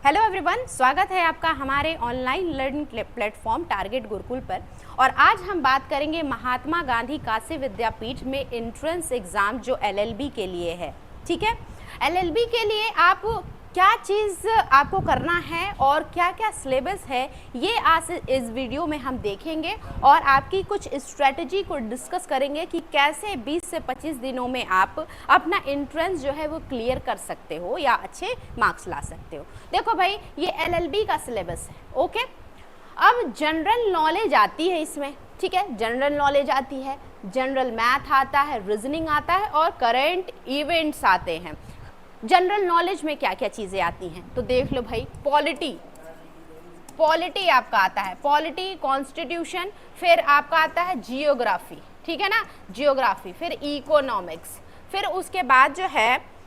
Hello everyone, स्वागत है आपका हमारे online learning platform target Gurukul पर। और आज हम बात करेंगे महात्मा गांधी काशी विद्यापीठ में एंट्रेंस एग्ज़ाम जो एलएलबी के लिए है। ठीक है, एलएलबी के लिए आप क्या चीज़ आपको करना है और क्या क्या सिलेबस है, ये आज इस वीडियो में हम देखेंगे और आपकी कुछ स्ट्रेटजी को डिस्कस करेंगे कि कैसे 20 से 25 दिनों में आप अपना एंट्रेंस जो है वो क्लियर कर सकते हो या अच्छे मार्क्स ला सकते हो। देखो भाई, ये एलएलबी का सिलेबस है। ओके, अब जनरल नॉलेज आती है इसमें। ठीक है, जनरल नॉलेज आती है, जनरल मैथ आता है, रीजनिंग आता है और करेंट इवेंट्स आते हैं। जनरल नॉलेज में क्या क्या चीज़ें आती हैं तो देख लो भाई। पॉलिटी आपका आता है, पॉलिटी, कॉन्स्टिट्यूशन, फिर आपका आता है जियोग्राफी। ठीक है ना, जियोग्राफी, फिर इकोनॉमिक्स, फिर उसके बाद जो है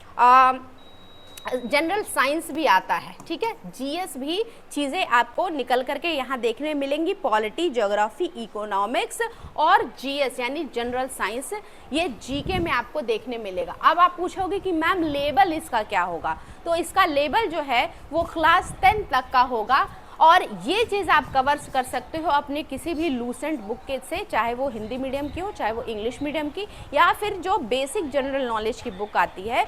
जनरल साइंस भी आता है। ठीक है, जीएस भी चीज़ें आपको निकल करके यहाँ देखने मिलेंगी। पॉलिटी, ज्योग्राफी, इकोनॉमिक्स और जीएस यानी जनरल साइंस, ये जीके में आपको देखने मिलेगा। अब आप पूछोगे कि मैम लेवल इसका क्या होगा, तो इसका लेवल जो है वो क्लास 10 तक का होगा। और ये चीज़ आप कवर कर सकते हो अपने किसी भी लूसेंट बुक के से, चाहे वो हिंदी मीडियम की हो, चाहे वो इंग्लिश मीडियम की, या फिर जो बेसिक जनरल नॉलेज की बुक आती है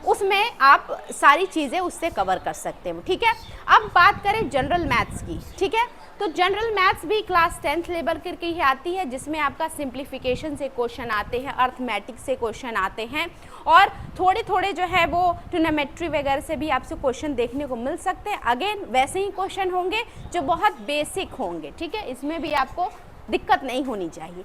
उसमें आप सारी चीज़ें उससे कवर कर सकते हो। ठीक है, अब बात करें जनरल मैथ्स की। ठीक है, तो जनरल मैथ्स भी क्लास 10th लेवल करके ही आती है, जिसमें आपका सिंप्लीफिकेशन से क्वेश्चन आते हैं, अर्थमेटिक से क्वेश्चन आते हैं और थोड़े थोड़े जो है वो ट्रिग्नोमेट्री वगैरह से भी आपसे क्वेश्चन देखने को मिल सकते हैं। अगेन वैसे ही क्वेश्चन होंगे जो बहुत बेसिक होंगे। ठीक है, इसमें भी आपको दिक्कत नहीं होनी चाहिए।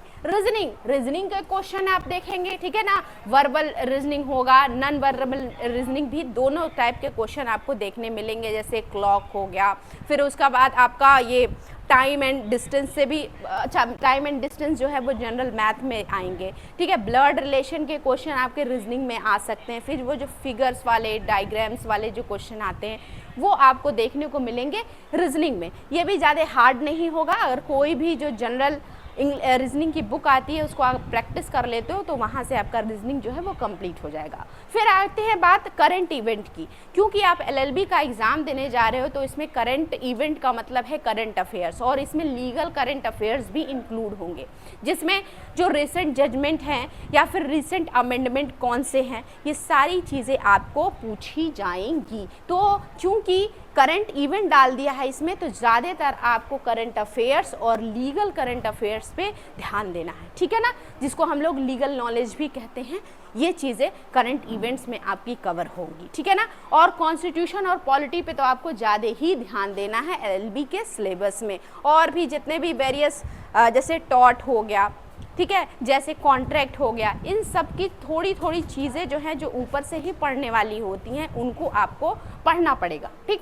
रीजनिंग के क्वेश्चन आप देखेंगे। ठीक है ना, वर्बल रीजनिंग होगा, नॉन वर्बल रीजनिंग भी, दोनों टाइप के क्वेश्चन आपको देखने मिलेंगे। जैसे क्लॉक हो गया, फिर उसका बाद आपका ये टाइम एंड डिस्टेंस से भी, अच्छा टाइम एंड डिस्टेंस जो है वो जनरल मैथ में आएंगे। ठीक है, ब्लड रिलेशन के क्वेश्चन आपके रीजनिंग में आ सकते हैं। फिर वो जो फिगर्स वाले, डायग्राम्स वाले जो क्वेश्चन आते हैं वो आपको देखने को मिलेंगे रीजनिंग में। ये भी ज़्यादा हार्ड नहीं होगा। अगर कोई भी जो जनरल रीजनिंग की बुक आती है उसको आप प्रैक्टिस कर लेते हो तो वहाँ से आपका रीजनिंग जो है वो कंप्लीट हो जाएगा। फिर आते हैं बात करंट इवेंट की। क्योंकि आप एलएलबी का एग्ज़ाम देने जा रहे हो तो इसमें करंट इवेंट का मतलब है करंट अफेयर्स, और इसमें लीगल करंट अफेयर्स भी इंक्लूड होंगे, जिसमें जो रिसेंट जजमेंट हैं या फिर रिसेंट अमेंडमेंट कौन से हैं, ये सारी चीज़ें आपको पूछी जाएंगी। तो चूँकि करंट इवेंट डाल दिया है इसमें, तो ज़्यादातर आपको करंट अफेयर्स और लीगल करंट अफेयर्स पे ध्यान देना है। ठीक है ना, जिसको हम लोग लीगल नॉलेज भी कहते हैं। ये चीज़ें करंट इवेंट्स में आपकी कवर होंगी। ठीक है ना, और कॉन्स्टिट्यूशन और पॉलिटी पे तो आपको ज़्यादा ही ध्यान देना है एलएलबी के सिलेबस में। और भी जितने भी वेरियस जैसे टॉट हो गया, ठीक है, जैसे कॉन्ट्रैक्ट हो गया, इन सब की थोड़ी थोड़ी चीज़ें जो हैं जो ऊपर से ही पढ़ने वाली होती हैं उनको आपको पढ़ना पड़ेगा। ठीक,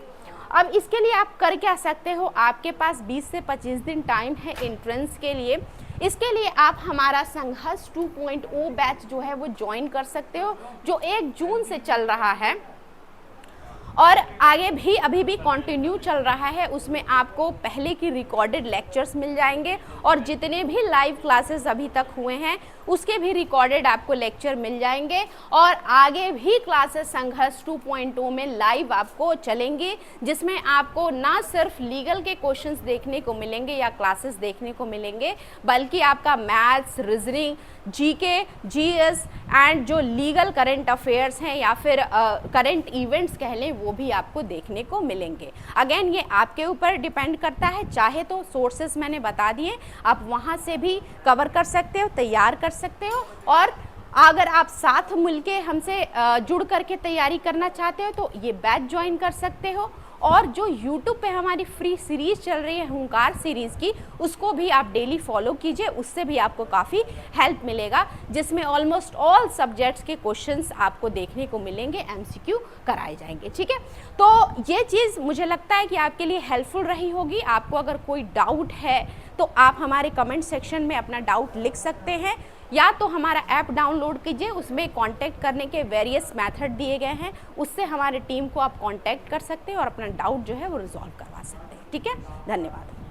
अब इसके लिए आप कर क्या सकते हो, आपके पास 20 से 25 दिन टाइम है एंट्रेंस के लिए। इसके लिए आप हमारा संघर्ष 2.0 बैच जो है वो ज्वाइन कर सकते हो, जो 1 जून से चल रहा है और आगे भी अभी भी कंटिन्यू चल रहा है। उसमें आपको पहले की रिकॉर्डेड लेक्चर्स मिल जाएंगे और जितने भी लाइव क्लासेस अभी तक हुए हैं उसके भी रिकॉर्डेड आपको लेक्चर मिल जाएंगे। और आगे भी क्लासेस संघर्ष 2.0 में लाइव आपको चलेंगे, जिसमें आपको ना सिर्फ लीगल के क्वेश्चंस देखने को मिलेंगे या क्लासेस देखने को मिलेंगे, बल्कि आपका maths, reasoning, GK, GS and जो लीगल करंट अफेयर्स हैं या फिर करंट इवेंट्स कह लें, वो भी आपको देखने को मिलेंगे। अगेन ये आपके ऊपर डिपेंड करता है। चाहे तो सोर्सेस मैंने बता दिए, आप वहाँ से भी कवर कर सकते हो, तैयार कर सकते हो। और अगर आप साथ मिलके हमसे जुड़ करके तैयारी करना चाहते हो तो ये बैच ज्वाइन कर सकते हो। और जो YouTube पे हमारी फ्री सीरीज़ चल रही है हुंकार सीरीज़ की, उसको भी आप डेली फॉलो कीजिए, उससे भी आपको काफ़ी हेल्प मिलेगा, जिसमें ऑलमोस्ट ऑल सब्जेक्ट्स के क्वेश्चंस आपको देखने को मिलेंगे, MCQ कराए जाएंगे। ठीक है, तो ये चीज़ मुझे लगता है कि आपके लिए हेल्पफुल रही होगी। आपको अगर कोई डाउट है तो आप हमारे कमेंट सेक्शन में अपना डाउट लिख सकते हैं, या तो हमारा ऐप डाउनलोड कीजिए, उसमें कांटेक्ट करने के वेरियस मेथड दिए गए हैं, उससे हमारे टीम को आप कांटेक्ट कर सकते हैं और अपना डाउट जो है वो रिजॉल्व करवा सकते हैं। ठीक है, धन्यवाद।